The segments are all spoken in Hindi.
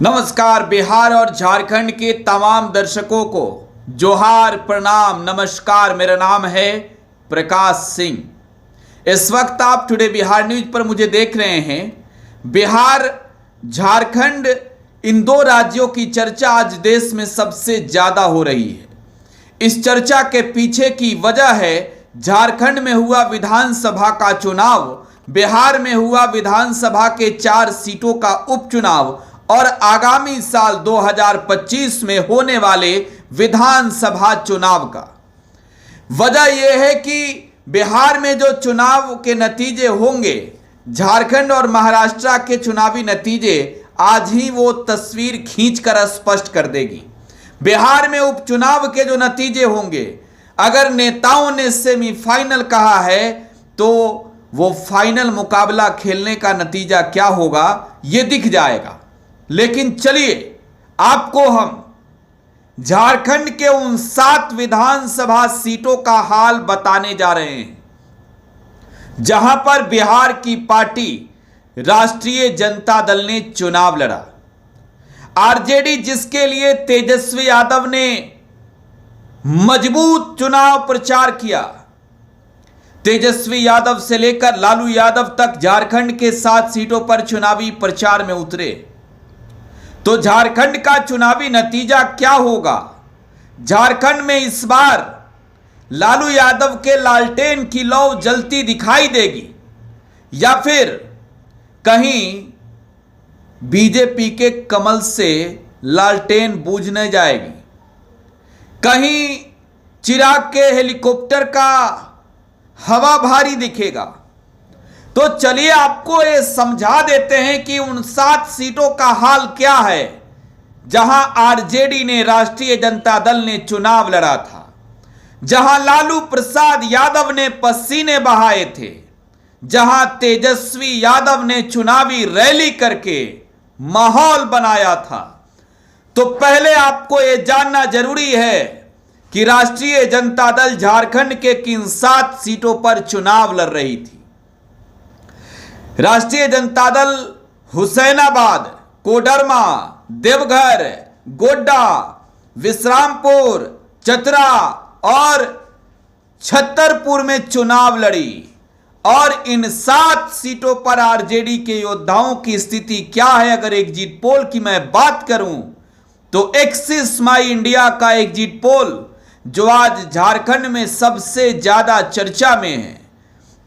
नमस्कार। बिहार और झारखंड के तमाम दर्शकों को जोहार, प्रणाम, नमस्कार। मेरा नाम है प्रकाश सिंह। इस वक्त आप टुडे बिहार न्यूज पर मुझे देख रहे हैं। बिहार, झारखंड, इन दो राज्यों की चर्चा आज देश में सबसे ज़्यादा हो रही है। इस चर्चा के पीछे की वजह है झारखंड में हुआ विधानसभा का चुनाव, बिहार में हुआ विधानसभा के 4 सीटों का उपचुनाव और आगामी साल 2025 में होने वाले विधानसभा चुनाव का। वजह यह है कि बिहार में जो चुनाव के नतीजे होंगे, झारखंड और महाराष्ट्र के चुनावी नतीजे आज ही वो तस्वीर खींचकर स्पष्ट कर देगी। बिहार में उपचुनाव के जो नतीजे होंगे, अगर नेताओं ने सेमीफाइनल कहा है तो वो फाइनल मुकाबला खेलने का नतीजा क्या होगा ये दिख जाएगा। लेकिन चलिए आपको हम झारखंड के उन 7 विधानसभा सीटों का हाल बताने जा रहे हैं जहां पर बिहार की पार्टी राष्ट्रीय जनता दल ने चुनाव लड़ा। आरजेडी, जिसके लिए तेजस्वी यादव ने मजबूत चुनाव प्रचार किया, तेजस्वी यादव से लेकर लालू यादव तक झारखंड के 7 सीटों पर चुनावी प्रचार में उतरे। तो झारखंड का चुनावी नतीजा क्या होगा? झारखंड में इस बार लालू यादव के लालटेन की लौ जलती दिखाई देगी या फिर कहीं बीजेपी के कमल से लालटेन बूझने जाएगी? कहीं चिराग के हेलीकॉप्टर का हवा भारी दिखेगा? तो चलिए आपको ये समझा देते हैं कि उन 7 सीटों का हाल क्या है जहां आरजेडी ने, राष्ट्रीय जनता दल ने चुनाव लड़ा था, जहां लालू प्रसाद यादव ने पसीने बहाए थे, जहां तेजस्वी यादव ने चुनावी रैली करके माहौल बनाया था। तो पहले आपको यह जानना जरूरी है कि राष्ट्रीय जनता दल झारखंड के किन 7 सीटों पर चुनाव लड़ रही थी। राष्ट्रीय जनता दल हुसैनाबाद, कोडरमा, देवघर, गोड्डा, विश्रामपुर, चतरा और छतरपुर में चुनाव लड़ी। और इन 7 सीटों पर आरजेडी के योद्धाओं की स्थिति क्या है? अगर एग्जिट पोल की मैं बात करूं तो एक्सिस माई इंडिया का एग्जिट पोल, जो आज झारखंड में सबसे ज्यादा चर्चा में है,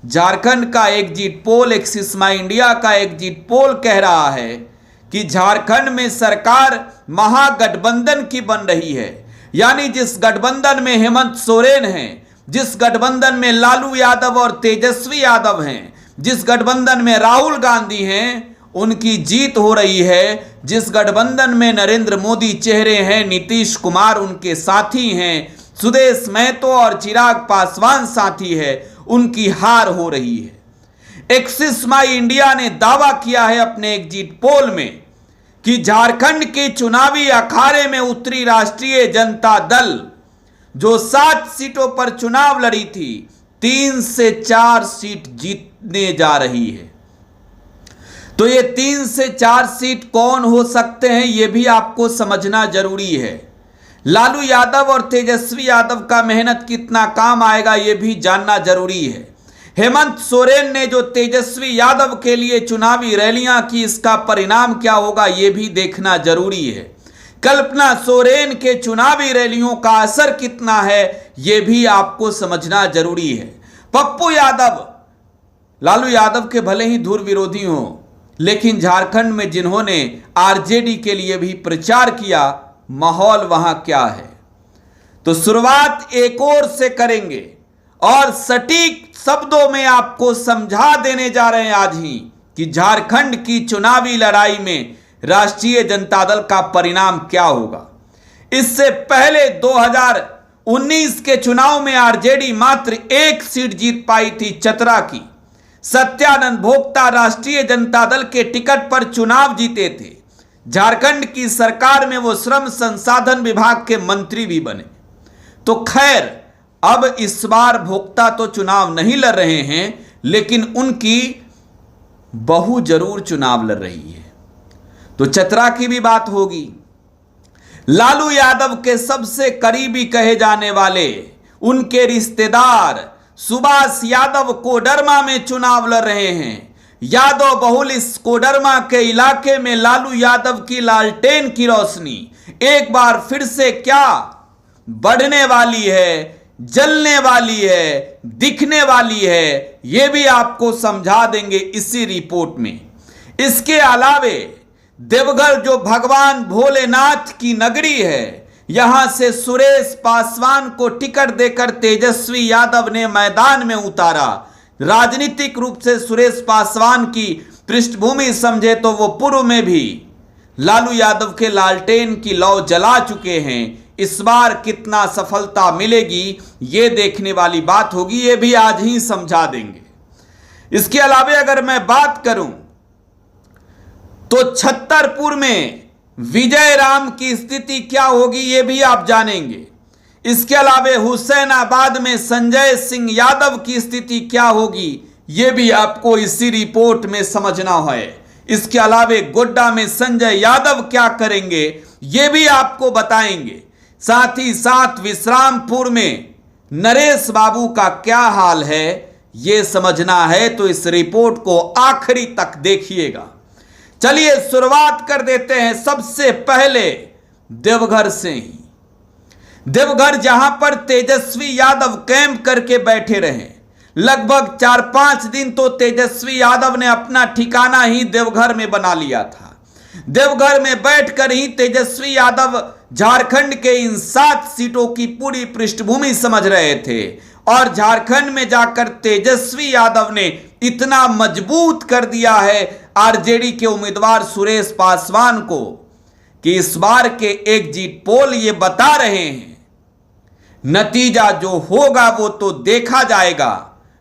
झारखंड का एग्जिट पोल, एक्सिस माई इंडिया का एग्जिट पोल कह रहा है कि झारखंड में सरकार महागठबंधन की बन रही है। यानी जिस गठबंधन में हेमंत सोरेन हैं, जिस गठबंधन में लालू यादव और तेजस्वी यादव हैं, जिस गठबंधन में राहुल गांधी हैं, उनकी जीत हो रही है। जिस गठबंधन में नरेंद्र मोदी चेहरे हैं, नीतीश कुमार उनके साथी हैं, सुदेश महतो और चिराग पासवान साथी है, उनकी हार हो रही है। एक्सिस माई इंडिया ने दावा किया है अपने एग्जिट पोल में कि झारखंड के चुनावी अखाड़े में उतरी राष्ट्रीय जनता दल जो 7 सीटों पर चुनाव लड़ी थी, 3 से 4 सीट जीतने जा रही है। तो ये 3 से 4 सीट कौन हो सकते हैं, ये भी आपको समझना जरूरी है। लालू यादव और तेजस्वी यादव का मेहनत कितना काम आएगा ये भी जानना जरूरी है। हेमंत सोरेन ने जो तेजस्वी यादव के लिए चुनावी रैलियां की, इसका परिणाम क्या होगा ये भी देखना जरूरी है। कल्पना सोरेन के चुनावी रैलियों का असर कितना है ये भी आपको समझना जरूरी है। पप्पू यादव, लालू यादव के भले ही धुर विरोधी हों, लेकिन झारखंड में जिन्होंने आरजेडी के लिए भी प्रचार किया, माहौल वहां क्या है? तो शुरुआत एक और से करेंगे और सटीक शब्दों में आपको समझा देने जा रहे हैं आज ही कि झारखंड की चुनावी लड़ाई में राष्ट्रीय जनता दल का परिणाम क्या होगा। इससे पहले 2019 के चुनाव में आरजेडी मात्र 1 सीट जीत पाई थी, चतरा की। सत्यानंद भोक्ता राष्ट्रीय जनता दल के टिकट पर चुनाव जीते थे। झारखंड की सरकार में वो श्रम संसाधन विभाग के मंत्री भी बने। तो खैर, अब इस बार भोक्ता तो चुनाव नहीं लड़ रहे हैं, लेकिन उनकी बहू जरूर चुनाव लड़ रही है। तो चतरा की भी बात होगी। लालू यादव के सबसे करीबी कहे जाने वाले उनके रिश्तेदार सुभाष यादव कोडरमा में चुनाव लड़ रहे हैं। यादव बहुल इस कोडरमा के इलाके में लालू यादव की लालटेन की रोशनी एक बार फिर से क्या बढ़ने वाली है, जलने वाली है, दिखने वाली है, यह भी आपको समझा देंगे इसी रिपोर्ट में। इसके अलावे देवघर जो भगवान भोलेनाथ की नगरी है, यहां से सुरेश पासवान को टिकट देकर तेजस्वी यादव ने मैदान में उतारा। राजनीतिक रूप से सुरेश पासवान की पृष्ठभूमि समझे तो वो पूर्व में भी लालू यादव के लालटेन की लौ जला चुके हैं। इस बार कितना सफलता मिलेगी ये देखने वाली बात होगी, ये भी आज ही समझा देंगे। इसके अलावा अगर मैं बात करूं तो छतरपुर में विजय राम की स्थिति क्या होगी ये भी आप जानेंगे। इसके अलावा हुसैनाबाद में संजय सिंह यादव की स्थिति क्या होगी ये भी आपको इसी रिपोर्ट में समझना है। इसके अलावा गोड्डा में संजय यादव क्या करेंगे ये भी आपको बताएंगे। साथ ही साथ विश्रामपुर में नरेश बाबू का क्या हाल है ये समझना है तो इस रिपोर्ट को आखिरी तक देखिएगा। चलिए शुरुआत कर देते हैं सबसे पहले देवघर से ही। देवघर जहां पर तेजस्वी यादव कैंप करके बैठे रहे, लगभग 4-5 दिन तो तेजस्वी यादव ने अपना ठिकाना ही देवघर में बना लिया था। देवघर में बैठकर ही तेजस्वी यादव झारखंड के इन 7 सीटों की पूरी पृष्ठभूमि समझ रहे थे और झारखंड में जाकर तेजस्वी यादव ने इतना मजबूत कर दिया है आरजेडी के उम्मीदवार सुरेश पासवान को कि इस बार के एग्जिट पोल ये बता रहे हैं नतीजा जो होगा वो तो देखा जाएगा,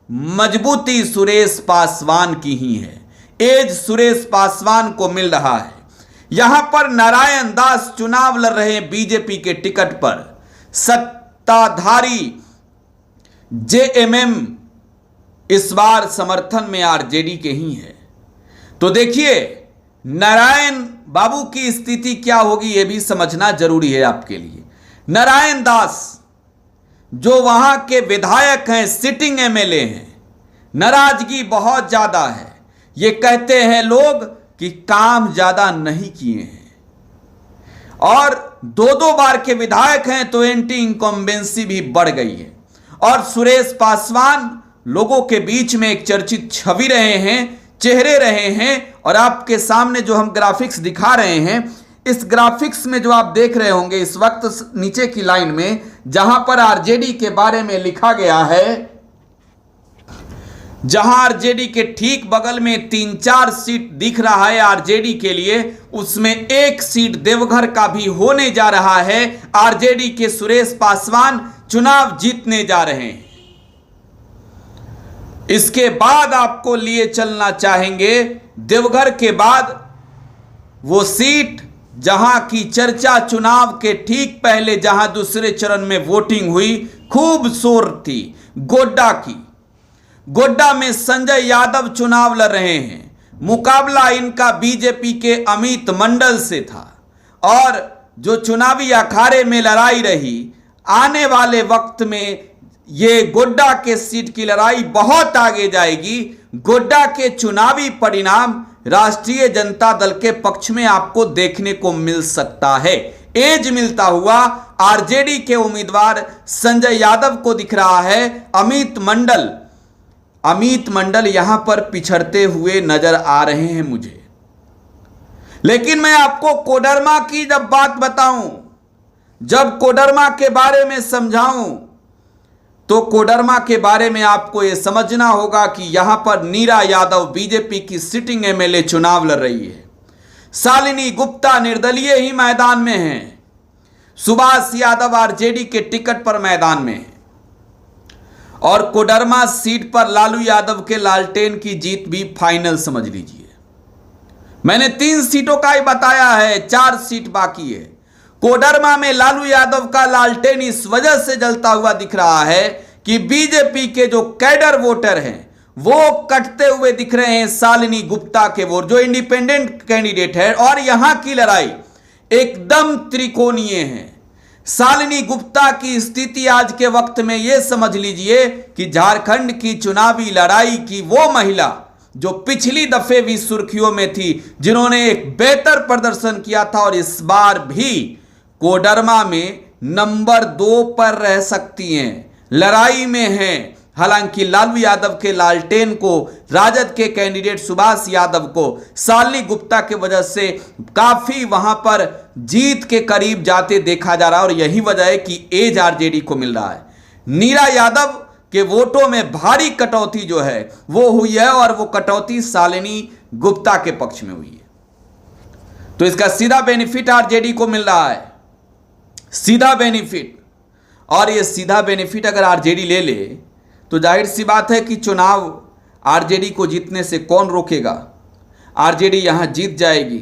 मजबूती सुरेश पासवान की ही है। एज सुरेश पासवान को मिल रहा है। यहां पर नारायण दास चुनाव लड़ रहे हैं बीजेपी के टिकट पर। सत्ताधारी जेएमएम इस बार समर्थन में आरजेडी के ही है। तो देखिए नारायण बाबू की स्थिति क्या होगी यह भी समझना जरूरी है आपके लिए। नारायण दास जो वहां के विधायक हैं, सिटिंग एमएलए हैं, नाराजगी बहुत ज्यादा है। ये कहते हैं लोग कि काम ज्यादा नहीं किए हैं और 2-2 बार के विधायक हैं तो एंटी इनकम्बेंसी भी बढ़ गई है। और सुरेश पासवान लोगों के बीच में एक चर्चित छवि रहे हैं, चेहरे रहे हैं। और आपके सामने जो हम ग्राफिक्स दिखा रहे हैं, इस ग्राफिक्स में जो आप देख रहे होंगे इस वक्त नीचे की लाइन में जहां पर आरजेडी के बारे में लिखा गया है, जहां आरजेडी के ठीक बगल में 3-4 सीट दिख रहा है आरजेडी के लिए, उसमें एक सीट देवघर का भी होने जा रहा है। आरजेडी के सुरेश पासवान चुनाव जीतने जा रहे हैं। इसके बाद आपको लिए चलना चाहेंगे देवघर के बाद वो सीट जहां की चर्चा चुनाव के ठीक पहले जहां दूसरे चरण में वोटिंग हुई, खूब शोर थी, गोड्डा की। गोड्डा में संजय यादव चुनाव लड़ रहे हैं। मुकाबला इनका बीजेपी के अमित मंडल से था और जो चुनावी अखाड़े में लड़ाई रही, आने वाले वक्त में ये गोड्डा के सीट की लड़ाई बहुत आगे जाएगी। गोड्डा के चुनावी परिणाम राष्ट्रीय जनता दल के पक्ष में आपको देखने को मिल सकता है। एज मिलता हुआ आरजेडी के उम्मीदवार संजय यादव को दिख रहा है। अमित मंडल यहां पर पिछड़ते हुए नजर आ रहे हैं मुझे। लेकिन मैं आपको कोडरमा की जब बात बताऊं, जब कोडरमा के बारे में समझाऊं, तो कोडरमा के बारे में आपको यह समझना होगा कि यहां पर नीरा यादव बीजेपी की सिटिंग एमएलए चुनाव लड़ रही है। शालिनी गुप्ता निर्दलीय ही मैदान में हैं। सुभाष यादव आरजेडी के टिकट पर मैदान में है और कोडरमा सीट पर लालू यादव के लालटेन की जीत भी फाइनल समझ लीजिए। मैंने 3 सीटों का ही बताया है, 4 सीट बाकी है। कोडरमा में लालू यादव का लालटेन इस वजह से जलता हुआ दिख रहा है कि बीजेपी के जो कैडर वोटर हैं वो कटते हुए दिख रहे हैं शालिनी गुप्ता के वोट, जो इंडिपेंडेंट कैंडिडेट है। और यहां की लड़ाई एकदम त्रिकोणीय है। शालिनी गुप्ता की स्थिति आज के वक्त में यह समझ लीजिए कि झारखंड की चुनावी लड़ाई की वो महिला जो पिछली दफे भी सुर्खियों में थी, जिन्होंने एक बेहतर प्रदर्शन किया था और इस बार भी कोडरमा में नंबर 2 पर रह सकती हैं, लड़ाई में हैं। हालांकि लालू यादव के लालटेन को, राजद के कैंडिडेट सुभाष यादव को शालिनी गुप्ता के वजह से काफी वहां पर जीत के करीब जाते देखा जा रहा है। और यही वजह है कि एज आरजेडी को मिल रहा है। नीरा यादव के वोटों में भारी कटौती जो है वो हुई है, और वो कटौती शालिनी गुप्ता के पक्ष में हुई है। तो इसका सीधा बेनिफिट आरजेडी को मिल रहा है, सीधा बेनिफिट। और ये सीधा बेनिफिट अगर आरजेडी ले ले तो जाहिर सी बात है कि चुनाव आरजेडी को जीतने से कौन रोकेगा, आरजेडी यहां जीत जाएगी।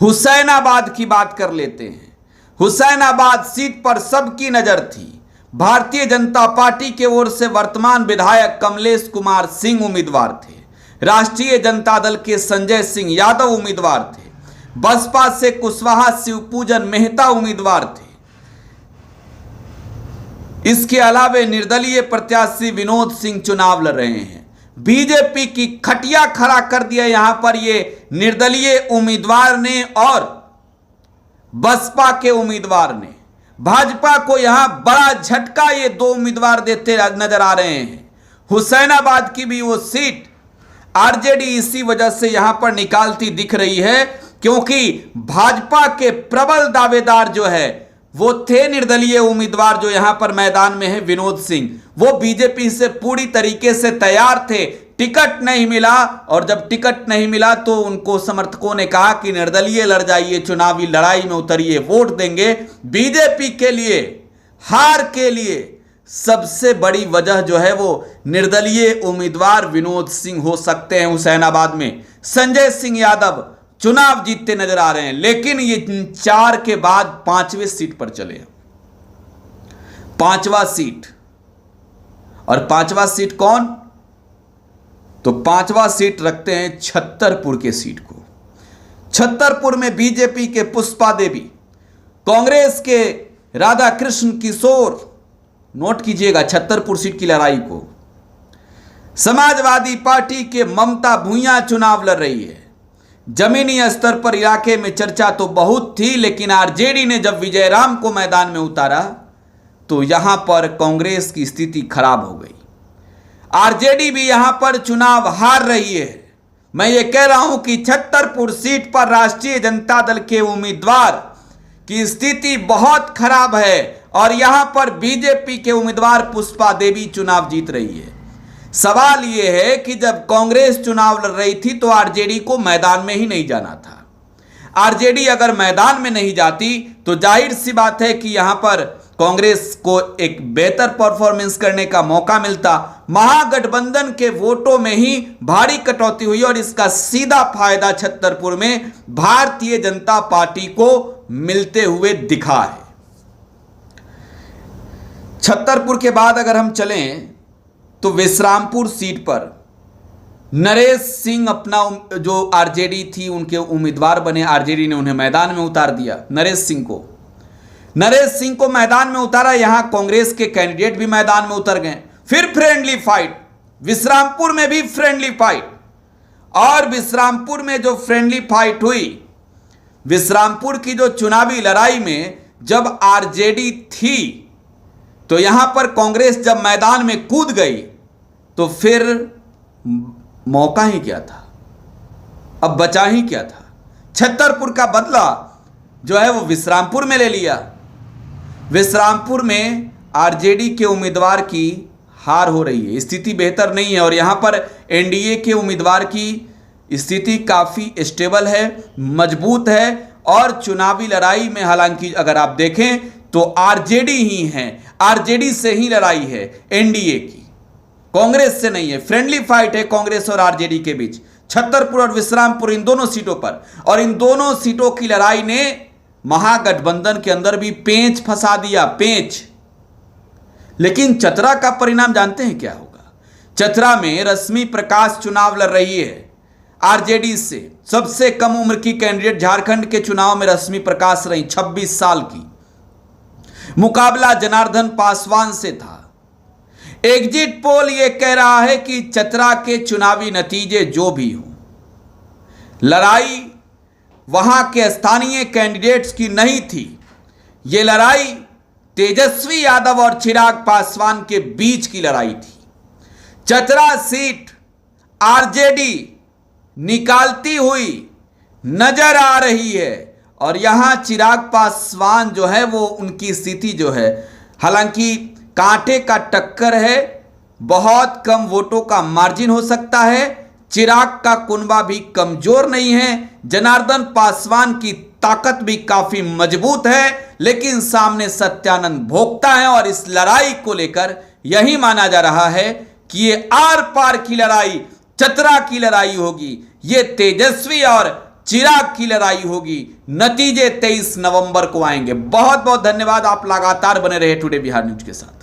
हुसैनाबाद की बात कर लेते हैं। हुसैनाबाद सीट पर सबकी नजर थी। भारतीय जनता पार्टी के ओर से वर्तमान विधायक कमलेश कुमार सिंह उम्मीदवार थे, राष्ट्रीय जनता दल के संजय सिंह यादव उम्मीदवार थे, बसपा से कुशवाहा शिवपूजन मेहता उम्मीदवार थे। इसके अलावे निर्दलीय प्रत्याशी विनोद सिंह चुनाव लड़ रहे हैं। बीजेपी की खटिया खड़ा कर दिया यहां पर ये निर्दलीय उम्मीदवार ने और बसपा के उम्मीदवार ने। भाजपा को यहां बड़ा झटका ये 2 उम्मीदवार देते नजर आ रहे हैं। हुसैनाबाद की भी वो सीट आरजेडी इसी वजह से यहां पर निकालती दिख रही है, क्योंकि भाजपा के प्रबल दावेदार जो है वो थे निर्दलीय उम्मीदवार जो यहां पर मैदान में है विनोद सिंह। वो बीजेपी से पूरी तरीके से तैयार थे, टिकट नहीं मिला, और जब टिकट नहीं मिला तो उनको समर्थकों ने कहा कि निर्दलीय लड़ जाइए, चुनावी लड़ाई में उतरिए, वोट देंगे। बीजेपी के लिए हार के लिए सबसे बड़ी वजह जो है वो निर्दलीय उम्मीदवार विनोद सिंह हो सकते हैं। हुसैनाबाद में संजय सिंह यादव चुनाव जीतते नजर आ रहे हैं, लेकिन ये 4 के बाद 5वें सीट पर चले। 5वां सीट, और 5वां सीट कौन? तो 5वां सीट रखते हैं छतरपुर के सीट को। छतरपुर में बीजेपी के पुष्पा देवी, कांग्रेस के राधा कृष्ण किशोर, नोट कीजिएगा छतरपुर सीट की लड़ाई को। समाजवादी पार्टी के ममता भूइयां चुनाव लड़ रही है। जमीनी स्तर पर इलाके में चर्चा तो बहुत थी, लेकिन आरजेडी ने जब विजयराम को मैदान में उतारा तो यहां पर कांग्रेस की स्थिति खराब हो गई। आरजेडी भी यहां पर चुनाव हार रही है। मैं ये कह रहा हूं कि छतरपुर सीट पर राष्ट्रीय जनता दल के उम्मीदवार की स्थिति बहुत खराब है, और यहां पर बीजेपी के उम्मीदवार पुष्पा देवी चुनाव जीत रही है। सवाल यह है कि जब कांग्रेस चुनाव लड़ रही थी तो आरजेडी को मैदान में ही नहीं जाना था। आरजेडी अगर मैदान में नहीं जाती तो जाहिर सी बात है कि यहां पर कांग्रेस को एक बेहतर परफॉर्मेंस करने का मौका मिलता। महागठबंधन के वोटों में ही भारी कटौती हुई, और इसका सीधा फायदा छतरपुर में भारतीय जनता पार्टी को मिलते हुए दिखा है। छतरपुर के बाद अगर हम चलें तो विश्रामपुर सीट पर नरेश सिंह अपना जो आरजेडी थी उनके उम्मीदवार बने। आरजेडी ने उन्हें मैदान में उतार दिया। नरेश सिंह को मैदान में उतारा। यहां कांग्रेस के कैंडिडेट भी मैदान में उतर गए। फिर फ्रेंडली फाइट, विश्रामपुर में भी फ्रेंडली फाइट। और विश्रामपुर में जो फ्रेंडली फाइट हुई, विश्रामपुर की जो चुनावी लड़ाई में जब आरजेडी थी तो यहां पर कांग्रेस जब मैदान में कूद गई तो फिर मौका ही क्या था, अब बचा ही क्या था। छतरपुर का बदला जो है वो विश्रामपुर में ले लिया। विश्रामपुर में आरजेडी के उम्मीदवार की हार हो रही है, स्थिति बेहतर नहीं है, और यहां पर एनडीए के उम्मीदवार की स्थिति काफी स्टेबल है, मजबूत है। और चुनावी लड़ाई में हालांकि अगर आप देखें तो आरजेडी ही है, आरजेडी से ही लड़ाई है एनडीए की, कांग्रेस से नहीं है। फ्रेंडली फाइट है कांग्रेस और आरजेडी के बीच, छतरपुर और विश्रामपुर, इन दोनों सीटों पर। और इन दोनों सीटों की लड़ाई ने महागठबंधन के अंदर भी पेंच फंसा दिया, पेंच। लेकिन चतरा का परिणाम जानते हैं क्या होगा? चतरा में रश्मि प्रकाश चुनाव लड़ रही है आरजेडी से। सबसे कम उम्र की कैंडिडेट झारखंड के चुनाव में रश्मि प्रकाश रही, 26 साल की। मुकाबला जनार्दन पासवान से था। एग्जिट पोल यह कह रहा है कि चतरा के चुनावी नतीजे जो भी हों, लड़ाई वहां के स्थानीय कैंडिडेट्स की नहीं थी। यह लड़ाई तेजस्वी यादव और चिराग पासवान के बीच की लड़ाई थी। चतरा सीट आरजेडी निकालती हुई नजर आ रही है और यहां चिराग पासवान जो है वो उनकी स्थिति जो है, हालांकि कांटे का टक्कर है, बहुत कम वोटों का मार्जिन हो सकता है। चिराग का कुनबा भी कमजोर नहीं है, जनार्दन पासवान की ताकत भी काफी मजबूत है, लेकिन सामने सत्यानंद भोक्ता है और इस लड़ाई को लेकर यही माना जा रहा है कि ये आर पार की लड़ाई, चतरा की लड़ाई होगी, ये तेजस्वी और चिराग की लड़ाई होगी। नतीजे 23 नवंबर को आएंगे। बहुत बहुत धन्यवाद, आप लगातार बने रहे टुडे बिहार न्यूज के साथ।